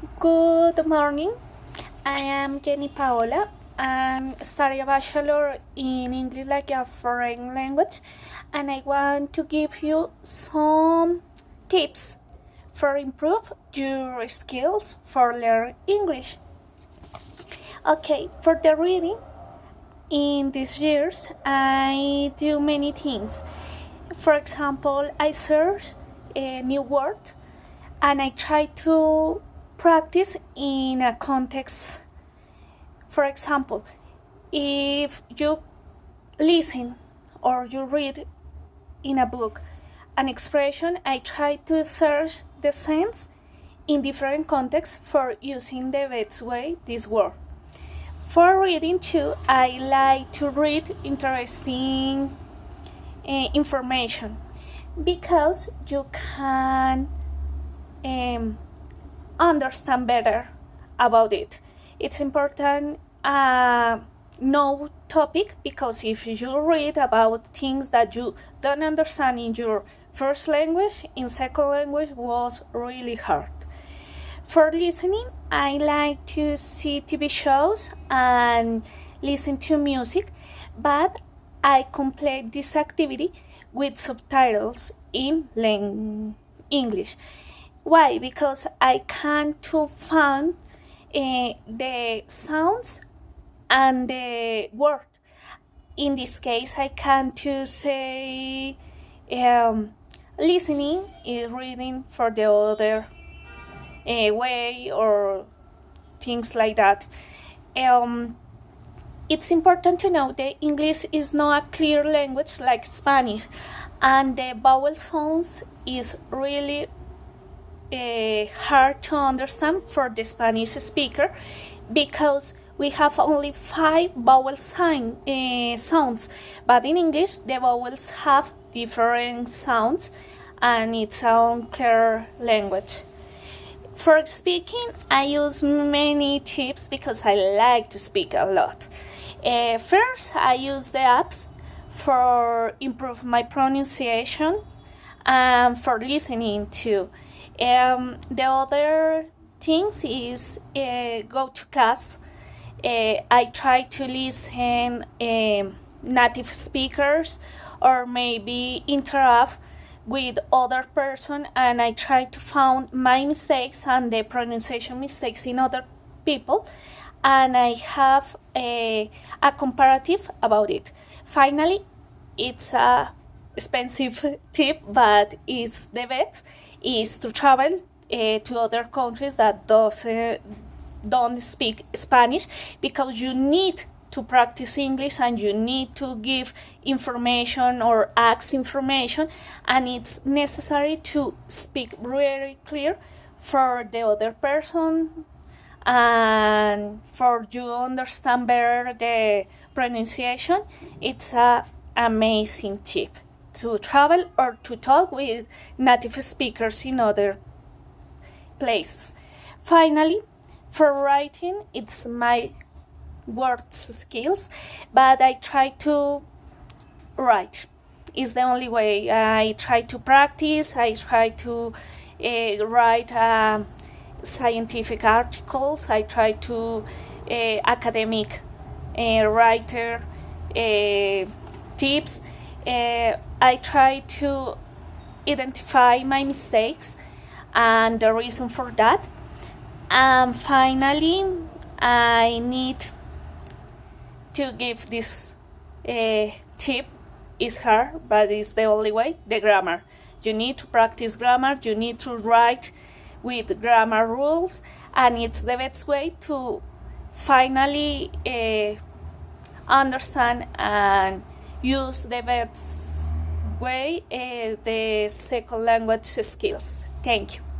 Good morning. I am Jenny Paola. I'm studying a bachelor in English like a foreign language, and I want to give you some tips for improve your skills for learn English. Okay, for the reading, in these years, I do many things. For example, I search a new word and I try to practice in a context. For example, if you listen or you read in a book an expression, I try to search the sense in different contexts for using the best way this word. For reading too, I like to read interesting information because you can understand better about it. It's important know topic because if you read about things that you don't understand in your first language, in second language was really hard. For listening, I like to see TV shows and listen to music, but I complete this activity with subtitles in English. Why? Because I can't to find the sounds and the word. In this case, I can to say listening is reading for the other way or things like that. It's important to know that English is not a clear language like Spanish, and the vowel sounds is really hard to understand for the Spanish speaker because we have only 5 vowel sounds, but in English the vowels have different sounds and it's a unclear language. For speaking, I use many tips because I like to speak a lot. First, I use the apps for improve my pronunciation and for listening too. The other things is go to class. I try to listen native speakers or maybe interact with other person and I try to find my mistakes and the pronunciation mistakes in other people and I have a comparative about it. Finally, it's a expensive tip but it's the best is to travel to other countries that don't speak Spanish because you need to practice English and you need to give information or ask information and it's necessary to speak very clear for the other person and for you understand better the pronunciation. It's a amazing tip to travel or to talk with native speakers in other places. Finally, for writing, it's my words skills, but I try to write. It's the only way. I try to practice. I try to write scientific articles. I try to academic writer tips. I try to identify my mistakes and the reason for that. And finally, I need to give this tip. Is hard, but it's the only way. The grammar. You need to practice grammar. You need to write with grammar rules, and it's the best way to finally understand and use the best way the second language skills. Thank you.